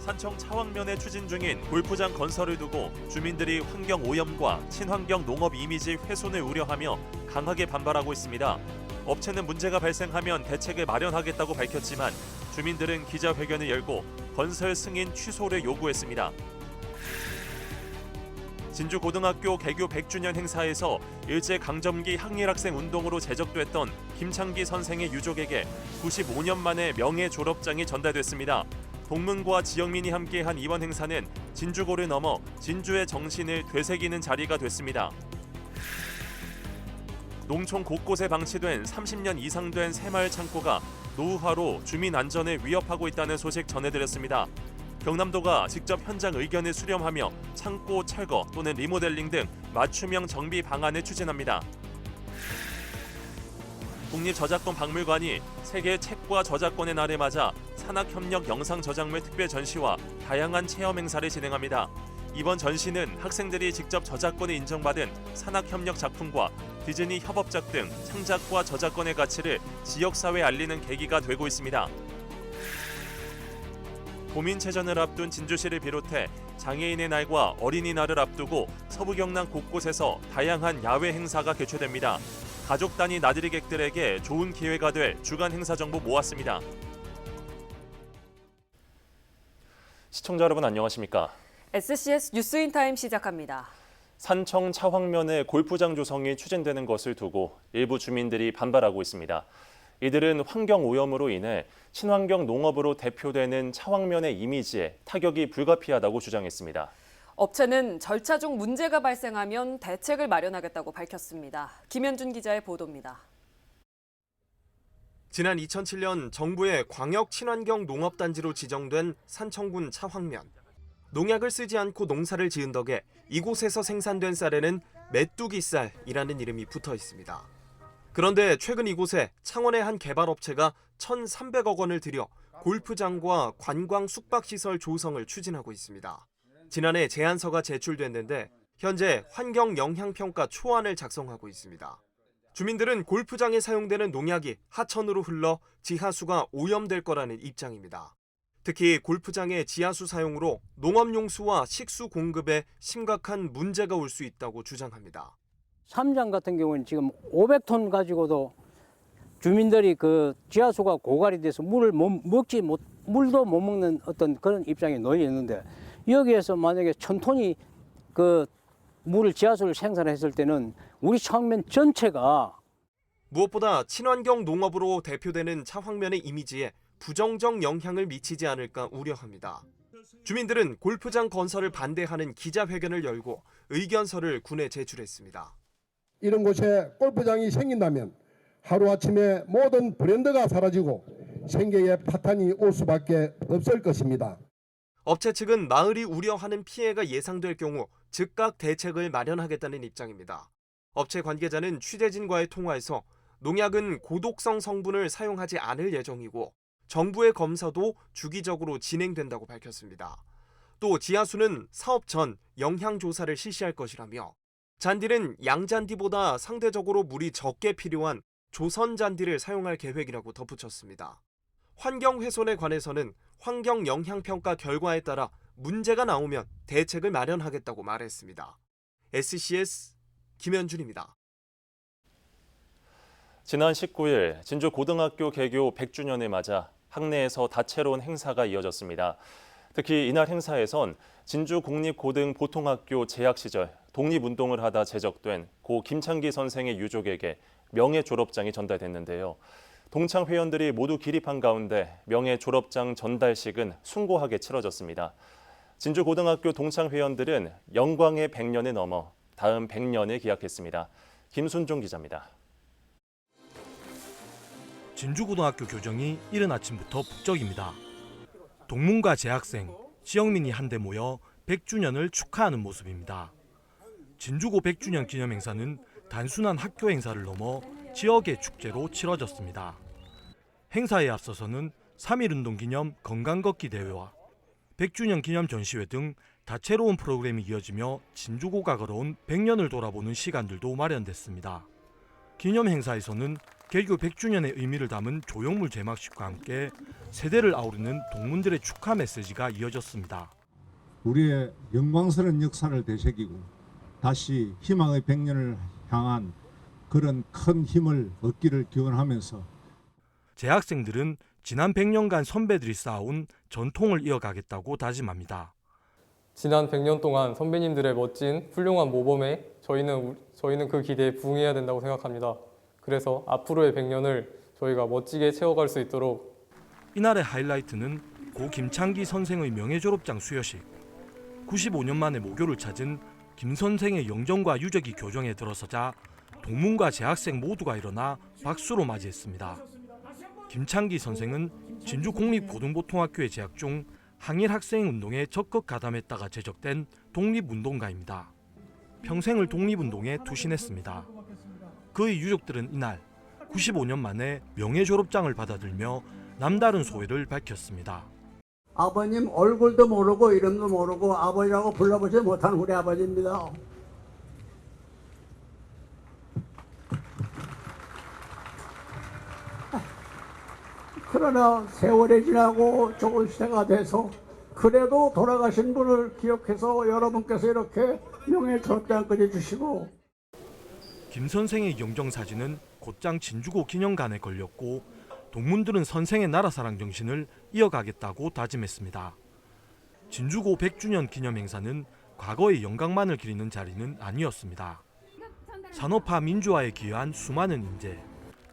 산청 차왕면에 추진 중인 골프장 건설을 두고 주민들이 환경 오염과 친환경 농업 이미지 훼손을 우려하며 강하게 반발하고 있습니다. 업체는 문제가 발생하면 대책을 마련하겠다고 밝혔지만 주민들은 기자회견을 열고 건설 승인 취소를 요구했습니다. 진주고등학교 개교 100주년 행사에서 일제강점기 항일학생 운동으로 제적됐던 김창기 선생의 유족에게 95년 만에 명예 졸업장이 전달됐습니다. 동문과 지역민이 함께한 이번 행사는 진주고를 넘어 진주의 정신을 되새기는 자리가 됐습니다. 농촌 곳곳에 방치된 30년 이상 된 새마을 창고가 노후화로 주민 안전을 위협하고 있다는 소식 전해드렸습니다. 경남도가 직접 현장 의견을 수렴하며 창고 철거 또는 리모델링 등 맞춤형 정비 방안을 추진합니다. 국립저작권박물관이 세계 책과 저작권의 날을 맞아 산학협력 영상저작물 특별 전시와 다양한 체험 행사를 진행합니다. 이번 전시는 학생들이 직접 저작권을 인정받은 산학협력 작품과 디즈니 협업작 등 창작과 저작권의 가치를 지역사회에 알리는 계기가 되고 있습니다. 도민체전을 앞둔 진주시를 비롯해 장애인의 날과 어린이날을 앞두고 서부 경남 곳곳에서 다양한 야외 행사가 개최됩니다. 가족 단위 나들이객들에게 좋은 기회가 될 주간 행사 정보 모았습니다. 시청자 여러분 안녕하십니까? SCS 뉴스인타임 시작합니다. 산청 차황면에 골프장 조성이 추진되는 것을 두고 일부 주민들이 반발하고 있습니다. 이들은 환경 오염으로 인해 친환경 농업으로 대표되는 차황면의 이미지에 타격이 불가피하다고 주장했습니다. 업체는 절차 중 문제가 발생하면 대책을 마련하겠다고 밝혔습니다. 김현준 기자의 보도입니다. 지난 2007년 정부의 광역 친환경 농업단지로 지정된 산청군 차황면. 농약을 쓰지 않고 농사를 지은 덕에 이곳에서 생산된 쌀에는 메뚜기 쌀이라는 이름이 붙어 있습니다. 그런데 최근 이곳에 창원의 한 개발업체가 1,300억 원을 들여 골프장과 관광 숙박시설 조성을 추진하고 있습니다. 지난해 제안서가 제출됐는데 현재 환경영향평가 초안을 작성하고 있습니다. 주민들은 골프장에 사용되는 농약이 하천으로 흘러 지하수가 오염될 거라는 입장입니다. 특히 골프장의 지하수 사용으로 농업용수와 식수 공급에 심각한 문제가 올 수 있다고 주장합니다. 삼장 같은 경우는 지금 500톤 가지고도 주민들이 그 지하수가 고갈이 돼서 물도 못 먹는 어떤 그런 입장에 놓여 있는데 여기에서 만약에 1,000톤이 그 물을 지하수를 생산했을 때는 우리 차황면 전체가 무엇보다 친환경 농업으로 대표되는 차황면의 이미지에 부정적 영향을 미치지 않을까 우려합니다. 주민들은 골프장 건설을 반대하는 기자회견을 열고 의견서를 군에 제출했습니다. 이런 곳에 골프장이 생긴다면 하루아침에 모든 브랜드가 사라지고 생계에 파탄이 올 수밖에 없을 것입니다. 업체 측은 마을이 우려하는 피해가 예상될 경우 즉각 대책을 마련하겠다는 입장입니다. 업체 관계자는 취재진과의 통화에서 농약은 고독성 성분을 사용하지 않을 예정이고 정부의 검사도 주기적으로 진행된다고 밝혔습니다. 또 지하수는 사업 전 영향조사를 실시할 것이라며 잔디는 양잔디보다 상대적으로 물이 적게 필요한 조선잔디를 사용할 계획이라고 덧붙였습니다. 환경 훼손에 관해서는 환경영향평가 결과에 따라 문제가 나오면 대책을 마련하겠다고 말했습니다. SCS 김현준입니다. 지난 19일 진주고등학교 개교 100주년을 맞아 학내에서 다채로운 행사가 이어졌습니다. 특히 이날 행사에선 진주국립고등보통학교 재학 시절 독립운동을 하다 제적된 고 김창기 선생의 유족에게 명예 졸업장이 전달됐는데요. 동창 회원들이 모두 기립한 가운데 명예 졸업장 전달식은 숭고하게 치러졌습니다. 진주고등학교 동창 회원들은 영광의 100년을 넘어 다음 100년을 기약했습니다. 김순종 기자입니다. 진주고등학교 교정이 이른 아침부터 북적입니다. 동문과 재학생, 지역민이 한데 모여 100주년을 축하하는 모습입니다. 진주고 100주년 기념 행사는 단순한 학교 행사를 넘어 지역의 축제로 치러졌습니다. 행사에 앞서서는 3.1운동 기념 건강걷기 대회와 100주년 기념 전시회 등 다채로운 프로그램이 이어지며 진주고가 걸어온 100년을 돌아보는 시간들도 마련됐습니다. 기념 행사에서는 개교 100주년의 의미를 담은 조형물 제막식과 함께 세대를 아우르는 동문들의 축하 메시지가 이어졌습니다. 우리의 영광스러운 역사를 되새기고 다시 희망의 100년을 향한 그런 큰 힘을 얻기를 기원하면서 재학생들은 지난 100년간 선배들이 쌓아온 전통을 이어가겠다고 다짐합니다. 지난 100년 동안 선배님들의 멋진 훌륭한 모범에 저희는 그 기대에 부응해야 된다고 생각합니다. 그래서 앞으로의 100년을 저희가 멋지게 채워갈 수 있도록. 이날의 하이라이트는 고 김창기 선생의 명예졸업장 수여식. 95년 만에 모교를 찾은 김 선생의 영정과 유적이 교정에 들어서자 동문과 재학생 모두가 일어나 박수로 맞이했습니다. 김창기 선생은 진주공립고등보통학교에 재학 중 항일 학생운동에 적극 가담했다가 제적된 독립운동가입니다. 평생을 독립운동에 투신했습니다. 그의 유족들은 이날 95년 만에 명예졸업장을 받아들며 남다른 소회를 밝혔습니다. 아버님 얼굴도 모르고 이름도 모르고 아버지라고 불러보지 못한 우리 아버지입니다. 그러나 세월이 지나고 조금 시대가 돼서 그래도 돌아가신 분을 기억해서 여러분께서 이렇게 명예졸업장까지 주시고. 김 선생의 영정사진은 곧장 진주고 기념관에 걸렸고 동문들은 선생의 나라사랑 정신을 이어가겠다고 다짐했습니다. 진주고 100주년 기념행사는 과거의 영광만을 기리는 자리는 아니었습니다. 산업화 민주화에 기여한 수많은 인재,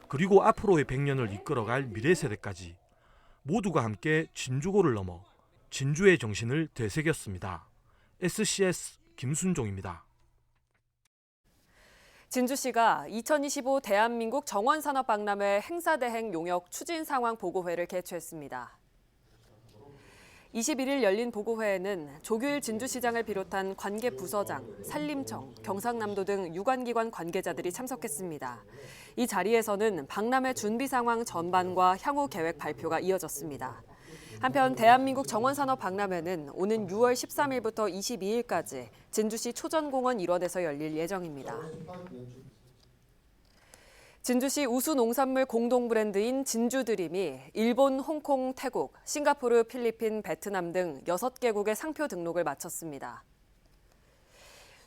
그리고 앞으로의 100년을 이끌어갈 미래 세대까지 모두가 함께 진주고를 넘어 진주의 정신을 되새겼습니다. SCS 김순종입니다. 진주시가 2025 대한민국 정원산업박람회 행사대행 용역 추진 상황 보고회를 개최했습니다. 21일 열린 보고회에는 조규일 진주시장을 비롯한 관계 부서장, 산림청, 경상남도 등 유관기관 관계자들이 참석했습니다. 이 자리에서는 박람회 준비 상황 전반과 향후 계획 발표가 이어졌습니다. 한편 대한민국 정원산업박람회는 오는 6월 13일부터 22일까지 진주시 초전공원 일원에서 열릴 예정입니다. 진주시 우수 농산물 공동 브랜드인 진주드림이 일본, 홍콩, 태국, 싱가포르, 필리핀, 베트남 등 6개국의 상표 등록을 마쳤습니다.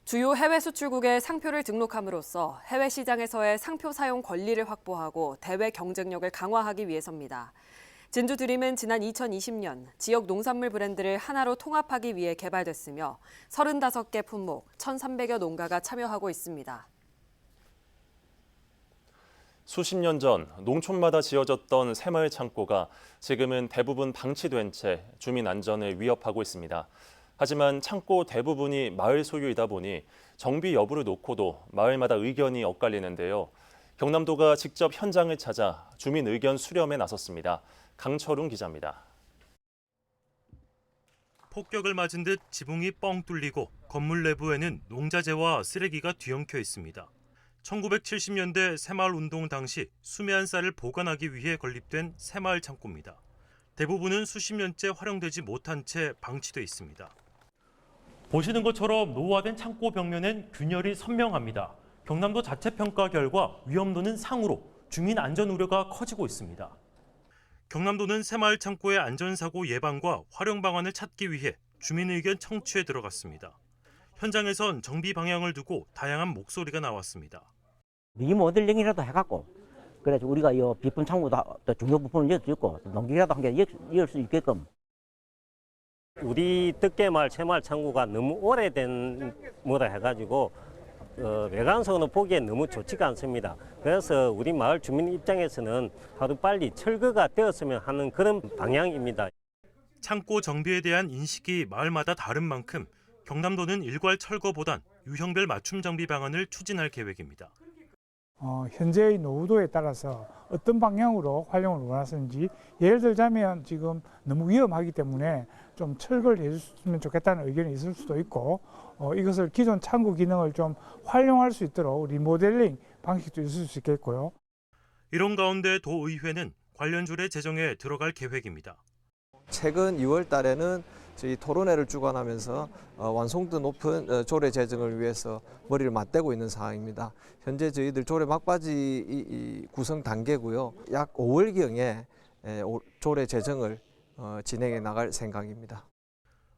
주요 해외 수출국에 상표를 등록함으로써 해외 시장에서의 상표 사용 권리를 확보하고 대외 경쟁력을 강화하기 위해서입니다. 진주드림은 지난 2020년 지역 농산물 브랜드를 하나로 통합하기 위해 개발됐으며 35개 품목, 1,300여 농가가 참여하고 있습니다. 수십 년 전 농촌마다 지어졌던 새마을 창고가 지금은 대부분 방치된 채 주민 안전을 위협하고 있습니다. 하지만 창고 대부분이 마을 소유이다 보니 정비 여부를 놓고도 마을마다 의견이 엇갈리는데요. 경남도가 직접 현장을 찾아 주민 의견 수렴에 나섰습니다. 강철웅 기자입니다. 폭격을 맞은 듯 지붕이 뻥 뚫리고 건물 내부에는 농자재와 쓰레기가 뒤엉켜 있습니다. 1970년대 새마을 운동 당시 수매한 쌀을 보관하기 위해 건립된 새마을 창고입니다. 대부분은 수십 년째 활용되지 못한 채 방치돼 있습니다. 보시는 것처럼 노후화된 창고 벽면엔 균열이 선명합니다. 경남도 자체 평가 결과 위험도는 상으로 주민 안전 우려가 커지고 있습니다. 경남도는 새마을 창고의 안전사고 예방과 활용 방안을 찾기 위해 주민 의견 청취에 들어갔습니다. 현장에선 정비 방향을 두고 다양한 목소리가 나왔습니다. 리모델링이라도 해갖고 그래서 우리가 이 비품 창고도 중요 부품을 이을 수 있고 농기라도 한 개 이을 수 있게끔. 우리 득계마을 새마을 창고가 너무 오래된 뭐라 해가지고 외관상으로 보기엔 너무 좋지가 않습니다. 그래서 우리 마을 주민 입장에서는 하루빨리 철거가 되었으면 하는 그런 방향입니다. 창고 정비에 대한 인식이 마을마다 다른 만큼 경남도는 일괄 철거보단 유형별 맞춤 정비 방안을 추진할 계획입니다. 현재의 노후도에 따라서 어떤 방향으로 활용을 원하시는지, 예를 들자면 지금 너무 위험하기 때문에 좀 철거를 해줬으면 좋겠다는 의견이 있을 수도 있고, 이것을 기존 창고 기능을 좀 활용할 수 있도록 리모델링 방식도 있을 수 있겠고요. 이런 가운데 도의회는 관련 조례 제정에 들어갈 계획입니다. 최근 6월 달에는 저희 토론회를 주관하면서 완성도 높은 조례 제정을 위해서 머리를 맞대고 있는 상황입니다. 현재 저희들 조례 막바지 구성 단계고요. 약 5월경에 조례 제정을 진행해 나갈 생각입니다.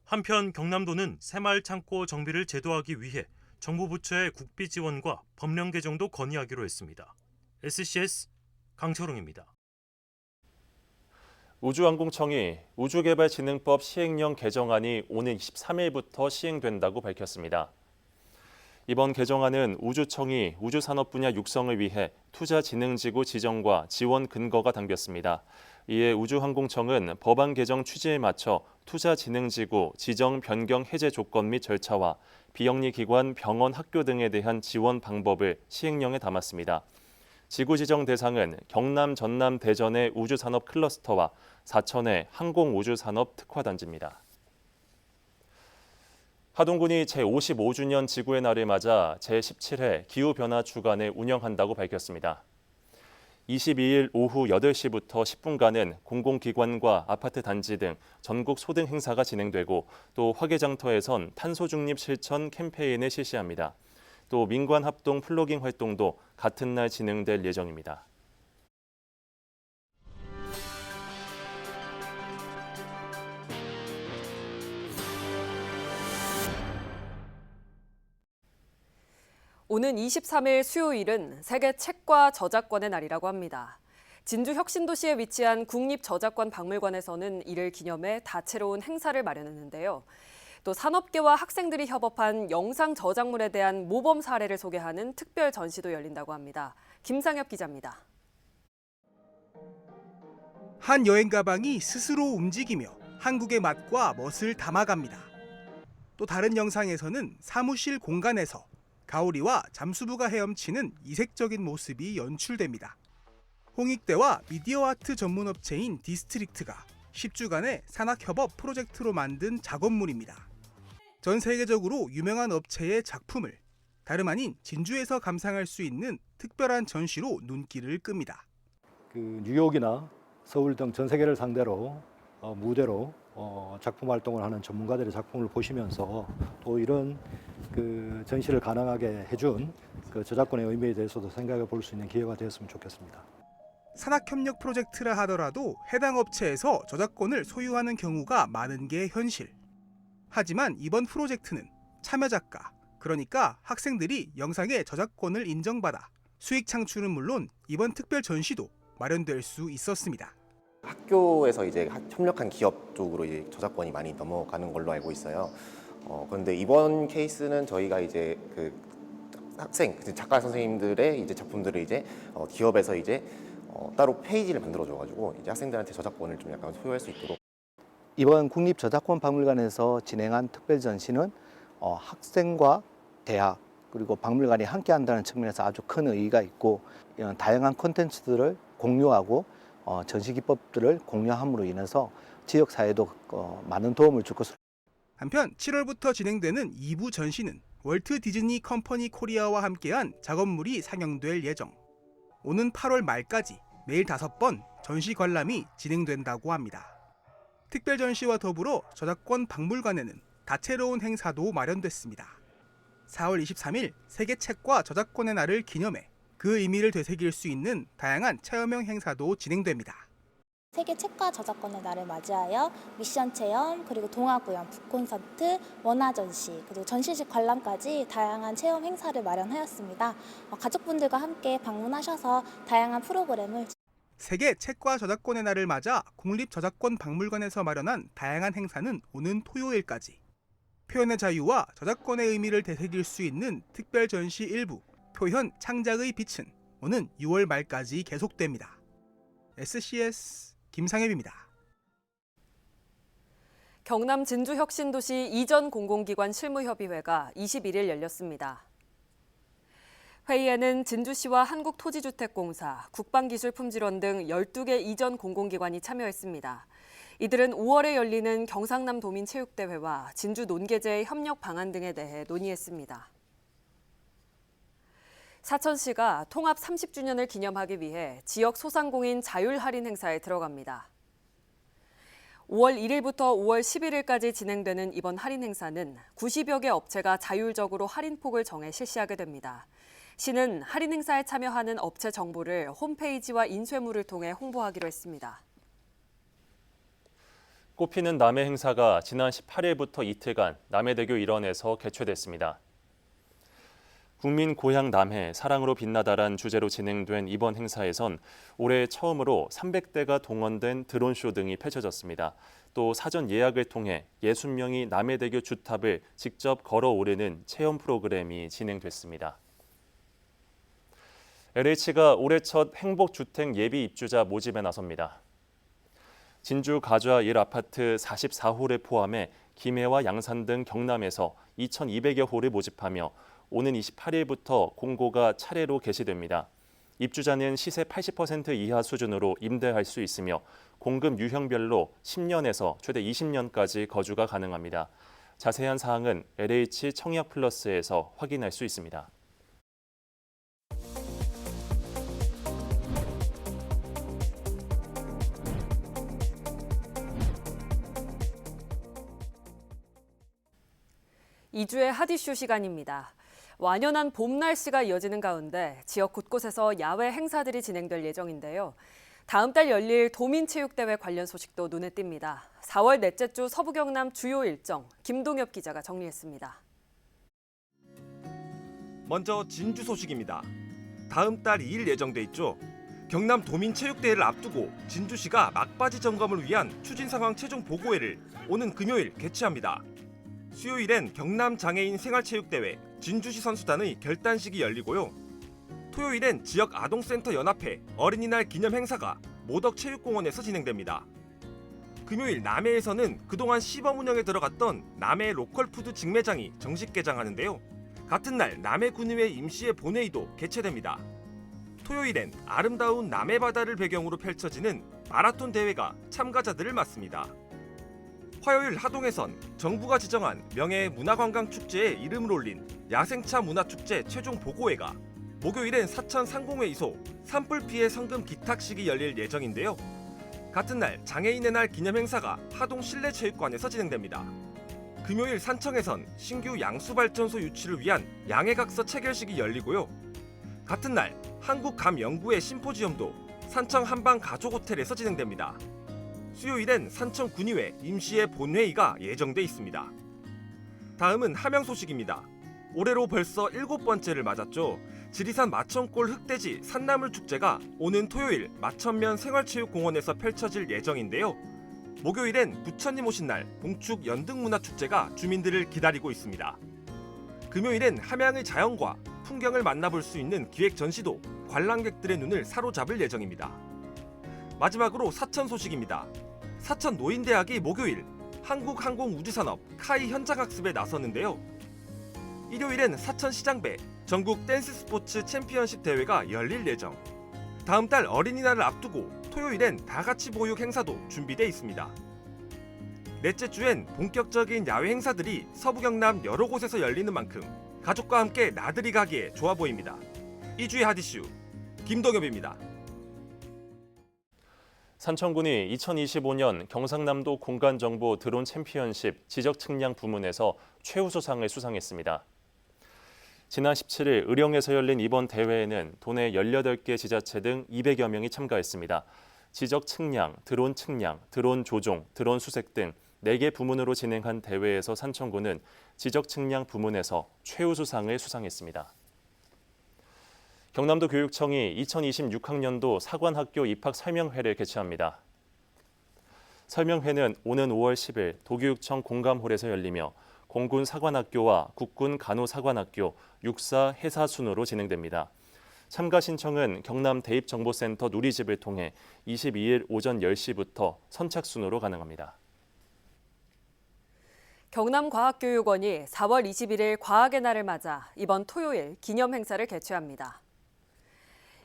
한편 경남도는 새마을 창고 정비를 제도하기 위해 정부 부처의 국비 지원과 법령 개정도 건의하기로 했습니다. SCS 강철웅입니다. 우주항공청이 우주개발진흥법 시행령 개정안이 오는 23일부터 시행된다고 밝혔습니다. 이번 개정안은 우주청이 우주산업 분야 육성을 위해 투자진흥지구 지정과 지원 근거가 담겼습니다. 이에 우주항공청은 법안 개정 취지에 맞춰 투자진흥지구 지정 변경 해제 조건 및 절차와 비영리기관, 병원, 학교 등에 대한 지원 방법을 시행령에 담았습니다. 지구 지정 대상은 경남, 전남, 대전의 우주산업 클러스터와 사천의 항공우주산업 특화단지입니다. 하동군이 제55주년 지구의 날을 맞아 제17회 기후변화 주간을 운영한다고 밝혔습니다. 22일 오후 8시부터 10분간은 공공기관과 아파트 단지 등 전국 소등 행사가 진행되고 또 화개장터에선 탄소중립 실천 캠페인을 실시합니다. 또 민관 합동 플로깅 활동도 같은 날 진행될 예정입니다. 오는 23일 수요일은 세계 책과 저작권의 날이라고 합니다. 진주 혁신도시에 위치한 국립저작권박물관에서는 이를 기념해 다채로운 행사를 마련했는데요. 또 산업계와 학생들이 협업한 영상 저작물에 대한 모범 사례를 소개하는 특별 전시도 열린다고 합니다. 김상엽 기자입니다. 한 여행 가방이 스스로 움직이며 한국의 맛과 멋을 담아갑니다. 또 다른 영상에서는 사무실 공간에서 가오리와 잠수부가 헤엄치는 이색적인 모습이 연출됩니다. 홍익대와 미디어 아트 전문 업체인 디스트릭트가 10주간의 산학협업 프로젝트로 만든 작업물입니다. 전 세계적으로 유명한 업체의 작품을 다름 아닌 진주에서 감상할 수 있는 특별한 전시로 눈길을 끕니다. 뉴욕이나 서울 등 전 세계를 상대로 무대로 작품 활동을 하는 전문가들의 작품을 보시면서 또 이런 전시를 가능하게 해준 저작권의 의미에 대해서도 생각해 볼 수 있는 기회가 되었으면 좋겠습니다. 산학협력 프로젝트라 하더라도 해당 업체에서 저작권을 소유하는 경우가 많은 게 현실. 하지만 이번 프로젝트는 참여 작가, 그러니까 학생들이 영상의 저작권을 인정받아 수익 창출은 물론 이번 특별 전시도 마련될 수 있었습니다. 학교에서 이제 협력한 기업 쪽으로 이제 저작권이 많이 넘어가는 걸로 알고 있어요. 그런데 이번 케이스는 저희가 이제 그 학생, 작가 선생님들의 이제 작품들을 이제 기업에서 이제 따로 페이지를 만들어줘가지고 이제 학생들한테 저작권을 좀 약간 소유할 수 있도록. 이번 국립저작권박물관에서 진행한 특별 전시는 학생과 대학 그리고 박물관이 함께한다는 측면에서 아주 큰 의의가 있고 이런 다양한 콘텐츠들을 공유하고 전시 기법들을 공유함으로 인해서 지역 사회도 많은 도움을 줄 것으로. 한편 7월부터 진행되는 2부 전시는 월트 디즈니 컴퍼니 코리아와 함께한 작업물이 상영될 예정. 오는 8월 말까지 매일 5번 전시 관람이 진행된다고 합니다. 특별 전시와 더불어 저작권 박물관에는 다채로운 행사도 마련됐습니다. 4월 23일 세계 책과 저작권의 날을 기념해 그 의미를 되새길 수 있는 다양한 체험형 행사도 진행됩니다. 세계 책과 저작권의 날을 맞이하여 미션 체험, 그리고 동화 구연, 북콘서트, 원화 전시, 그리고 전시식 관람까지 다양한 체험 행사를 마련하였습니다. 가족분들과 함께 방문하셔서 다양한 프로그램을. 세계 책과 저작권의 날을 맞아 국립저작권박물관에서 마련한 다양한 행사는 오는 토요일까지. 표현의 자유와 저작권의 의미를 되새길 수 있는 특별 전시 일부 표현 창작의 빛은 오는 6월 말까지 계속됩니다. SCS 김상엽입니다. 경남 진주 혁신도시 이전 공공기관 실무협의회가 21일 열렸습니다. 회의에는 진주시와 한국토지주택공사, 국방기술품질원 등 12개 이전 공공기관이 참여했습니다. 이들은 5월에 열리는 경상남 도민체육대회와 진주 논계제의 협력 방안 등에 대해 논의했습니다. 사천시가 통합 30주년을 기념하기 위해 지역 소상공인 자율 할인 행사에 들어갑니다. 5월 1일부터 5월 11일까지 진행되는 이번 할인 행사는 90여 개 업체가 자율적으로 할인폭을 정해 실시하게 됩니다. 시는 할인 행사에 참여하는 업체 정보를 홈페이지와 인쇄물을 통해 홍보하기로 했습니다. 꽃피는 남해 행사가 지난 18일부터 이틀간 남해대교 일원에서 개최됐습니다. 국민 고향 남해 사랑으로 빛나다란 주제로 진행된 이번 행사에선 올해 처음으로 300대가 동원된 드론쇼 등이 펼쳐졌습니다. 또 사전 예약을 통해 60명이 남해대교 주탑을 직접 걸어 오르는 체험 프로그램이 진행됐습니다. LH가 올해 첫 행복주택 예비 입주자 모집에 나섭니다. 진주 가좌 1아파트 44호를 포함해 김해와 양산 등 경남에서 2,200여 호를 모집하며 오는 28일부터 공고가 차례로 게시됩니다. 입주자는 시세 80% 이하 수준으로 임대할 수 있으며 공급 유형별로 10년에서 최대 20년까지 거주가 가능합니다. 자세한 사항은 LH 청약 플러스에서 확인할 수 있습니다. 이주의 핫이슈 시간입니다. 완연한 봄 날씨가 이어지는 가운데 지역 곳곳에서 야외 행사들이 진행될 예정인데요. 다음 달 열릴 도민체육대회 관련 소식도 눈에 띕니다. 4월 넷째 주 서부경남 주요 일정 김동엽 기자가 정리했습니다. 먼저 진주 소식입니다. 다음 달 2일 예정돼 있죠. 경남 도민체육대회를 앞두고 진주시가 막바지 점검을 위한 추진 상황 최종 보고회를 오는 금요일 개최합니다. 수요일엔 경남 장애인 생활체육대회 진주시 선수단의 결단식이 열리고요. 토요일엔 지역 아동센터 연합회 어린이날 기념 행사가 모덕체육공원에서 진행됩니다. 금요일 남해에서는 그동안 시범 운영에 들어갔던 남해 로컬푸드 직매장이 정식 개장하는데요. 같은 날 남해군의회 임시회 본회의도 개최됩니다. 토요일엔 아름다운 남해바다를 배경으로 펼쳐지는 마라톤 대회가 참가자들을 맞습니다. 화요일 하동에선 정부가 지정한 명예 문화관광축제에 이름을 올린 야생차 문화축제 최종 보고회가, 목요일엔 사천 상공회의소 산불 피해 성금 기탁식이 열릴 예정인데요. 같은 날 장애인의 날 기념 행사가 하동 실내체육관에서 진행됩니다. 금요일 산청에선 신규 양수발전소 유치를 위한 양해각서 체결식이 열리고요. 같은 날 한국감연구회 심포지엄도 산청 한방가족호텔에서 진행됩니다. 수요일엔 산청군의회 임시회 본회의가 예정돼 있습니다. 다음은 함양 소식입니다. 올해로 벌써 7번째를 맞았죠. 지리산 마천골 흑돼지 산나물 축제가 오는 토요일 마천면 생활체육공원에서 펼쳐질 예정인데요. 목요일엔 부처님 오신 날 봉축 연등문화축제가 주민들을 기다리고 있습니다. 금요일엔 함양의 자연과 풍경을 만나볼 수 있는 기획 전시도 관람객들의 눈을 사로잡을 예정입니다. 마지막으로 사천 소식입니다. 사천 노인대학이 목요일 한국항공우주산업 카이 현장학습에 나섰는데요. 일요일엔 사천시장배 전국 댄스 스포츠 챔피언십 대회가 열릴 예정. 다음 달 어린이날을 앞두고 토요일엔 다같이 보육 행사도 준비돼 있습니다. 넷째 주엔 본격적인 야외 행사들이 서부경남 여러 곳에서 열리는 만큼 가족과 함께 나들이 가기에 좋아 보입니다. 이주의 핫이슈 김동엽입니다. 산청군이 2025년 경상남도 공간정보 드론 챔피언십 지적 측량 부문에서 최우수상을 수상했습니다. 지난 17일 의령에서 열린 이번 대회에는 도내 18개 지자체 등 200여 명이 참가했습니다. 지적 측량, 드론 조종, 드론 수색 등 4개 부문으로 진행한 대회에서 산청군은 지적 측량 부문에서 최우수상을 수상했습니다. 경남도 교육청이 2026학년도 사관학교 입학 설명회를 개최합니다. 설명회는 오는 5월 10일 도교육청 공감홀에서 열리며 공군 사관학교와 국군 간호사관학교, 육사 해사 순으로 진행됩니다. 참가 신청은 경남 대입정보센터 누리집을 통해 22일 오전 10시부터 선착순으로 가능합니다. 경남과학교육원이 4월 21일 과학의 날을 맞아 이번 토요일 기념 행사를 개최합니다.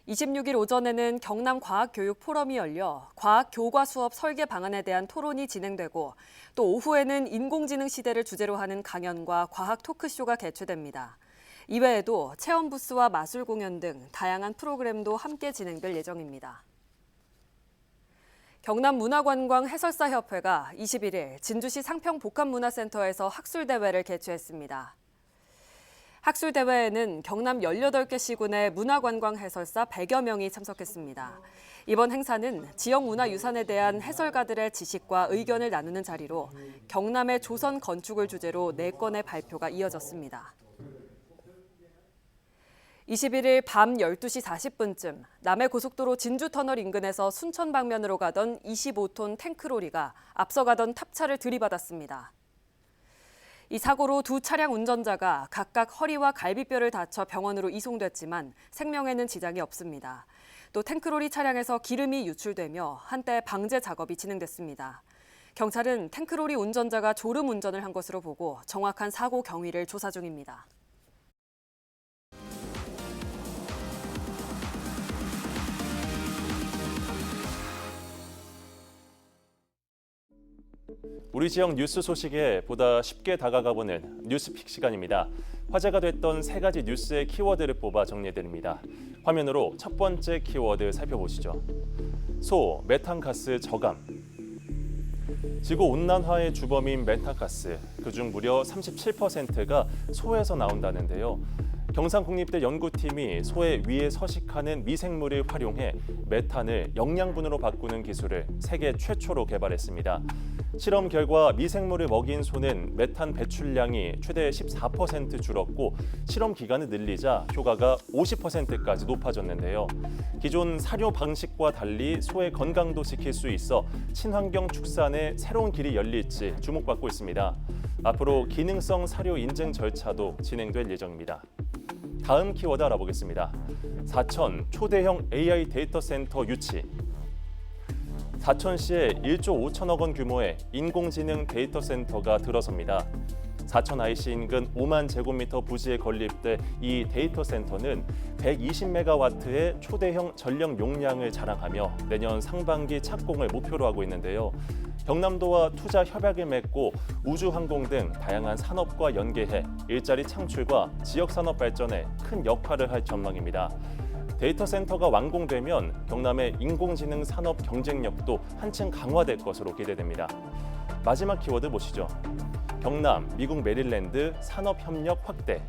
26일 오전에는 경남과학교육포럼이 열려 과학 교과 수업 설계 방안에 대한 토론이 진행되고 또 오후에는 인공지능 시대를 주제로 하는 강연과 과학 토크쇼가 개최됩니다. 이외에도 체험 부스와 마술 공연 등 다양한 프로그램도 함께 진행될 예정입니다. 경남문화관광해설사협회가 21일 진주시 상평복합문화센터에서 학술대회를 개최했습니다. 학술대회에는 경남 18개 시군의 문화관광해설사 100여 명이 참석했습니다. 이번 행사는 지역문화유산에 대한 해설가들의 지식과 의견을 나누는 자리로 경남의 조선 건축을 주제로 4건의 발표가 이어졌습니다. 21일 밤 12시 40분쯤 남해고속도로 진주터널 인근에서 순천 방면으로 가던 25톤 탱크로리가 앞서가던 탑차를 들이받았습니다. 이 사고로 두 차량 운전자가 각각 허리와 갈비뼈를 다쳐 병원으로 이송됐지만 생명에는 지장이 없습니다. 또 탱크로리 차량에서 기름이 유출되며 한때 방제 작업이 진행됐습니다. 경찰은 탱크로리 운전자가 졸음 운전을 한 것으로 보고 정확한 사고 경위를 조사 중입니다. 우리 지역 뉴스 소식에 보다 쉽게 다가가보는 뉴스픽 시간입니다. 화제가 됐던 3가지 뉴스의 키워드를 뽑아 정리해드립니다. 화면으로 첫 번째 키워드 살펴보시죠. 소, 메탄가스 저감. 지구온난화의 주범인 메탄가스, 그중 무려 37%가 소에서 나온다는데요. 경상국립대 연구팀이 소의 위에 서식하는 미생물을 활용해 메탄을 영양분으로 바꾸는 기술을 세계 최초로 개발했습니다. 실험 결과 미생물을 먹인 소는 메탄 배출량이 최대 14% 줄었고 실험 기간을 늘리자 효과가 50%까지 높아졌는데요. 기존 사료 방식과 달리 소의 건강도 지킬 수 있어 친환경 축산에 새로운 길이 열릴지 주목받고 있습니다. 앞으로 기능성 사료 인증 절차도 진행될 예정입니다. 다음 키워드 알아보겠습니다. 사천 초대형 AI 데이터 센터 유치. 사천시에 1조 5천억 원 규모의 인공지능 데이터 센터가 들어섭니다. 사천 IC 인근 5만 제곱미터 부지에 건립돼 이 데이터 센터는 120메가와트의 초대형 전력 용량을 자랑하며 내년 상반기 착공을 목표로 하고 있는데요. 경남도와 투자 협약을 맺고 우주항공 등 다양한 산업과 연계해 일자리 창출과 지역 산업 발전에 큰 역할을 할 전망입니다. 데이터 센터가 완공되면 경남의 인공지능 산업 경쟁력도 한층 강화될 것으로 기대됩니다. 마지막 키워드 보시죠. 경남, 미국 메릴랜드 산업협력 확대.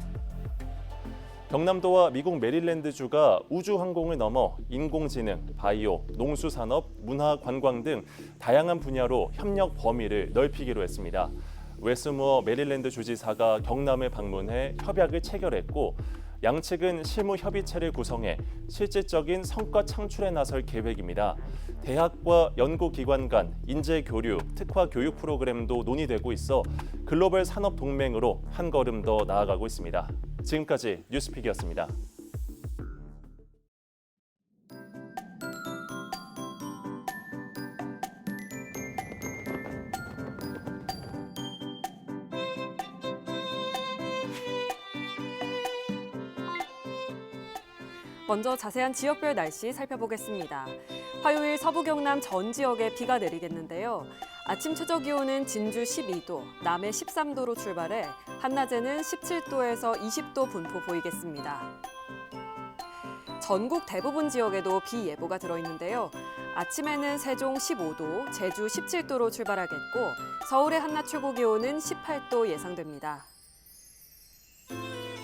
경남도와 미국 메릴랜드주가 우주항공을 넘어 인공지능, 바이오, 농수산업, 문화, 관광 등 다양한 분야로 협력 범위를 넓히기로 했습니다. 웨스무어 메릴랜드 주지사가 경남을 방문해 협약을 체결했고 양측은 실무 협의체를 구성해 실질적인 성과 창출에 나설 계획입니다. 대학과 연구기관 간 인재 교류, 특화 교육 프로그램도 논의되고 있어 글로벌 산업 동맹으로 한 걸음 더 나아가고 있습니다. 지금까지 뉴스픽이었습니다. 먼저 자세한 지역별 날씨 살펴보겠습니다. 화요일 서부 경남 전 지역에 비가 내리겠는데요. 아침 최저 기온은 진주 12도, 남해 13도로 출발해 한낮에는 17도에서 20도 분포 보이겠습니다. 전국 대부분 지역에도 비 예보가 들어있는데요. 아침에는 세종 15도, 제주 17도로 출발하겠고 서울의 한낮 최고 기온은 18도 예상됩니다.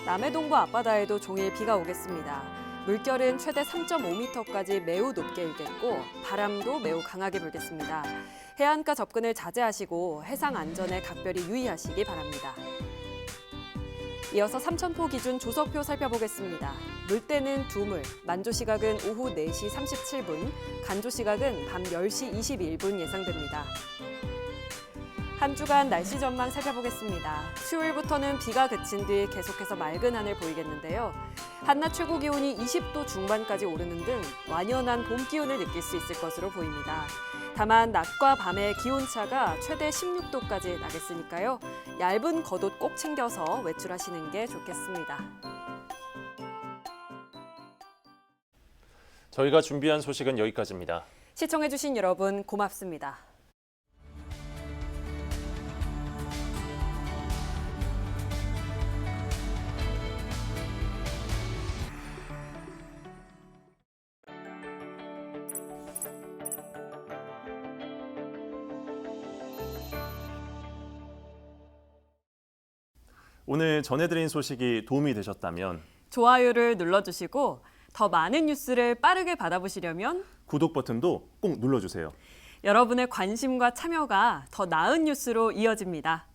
남해 동부 앞바다에도 종일 비가 오겠습니다. 물결은 최대 3.5m까지 매우 높게 일겠고 바람도 매우 강하게 불겠습니다. 해안가 접근을 자제하시고 해상 안전에 각별히 유의하시기 바랍니다. 이어서 삼천포 기준 조석표 살펴보겠습니다. 물때는 두물, 만조 시각은 오후 4시 37분, 간조 시각은 밤 10시 21분 예상됩니다. 한 주간 날씨 전망 살펴보겠습니다. 수요일부터는 비가 그친 뒤 계속해서 맑은 하늘 보이겠는데요. 한낮 최고 기온이 20도 중반까지 오르는 등 완연한 봄 기운을 느낄 수 있을 것으로 보입니다. 다만 낮과 밤의 기온차가 최대 16도까지 나겠으니까요. 얇은 겉옷 꼭 챙겨서 외출하시는 게 좋겠습니다. 저희가 준비한 소식은 여기까지입니다. 시청해주신 여러분 고맙습니다. 오늘 전해드린 소식이 도움이 되셨다면 좋아요를 눌러주시고 더 많은 뉴스를 빠르게 받아보시려면 구독 버튼도 꼭 눌러주세요. 여러분의 관심과 참여가 더 나은 뉴스로 이어집니다.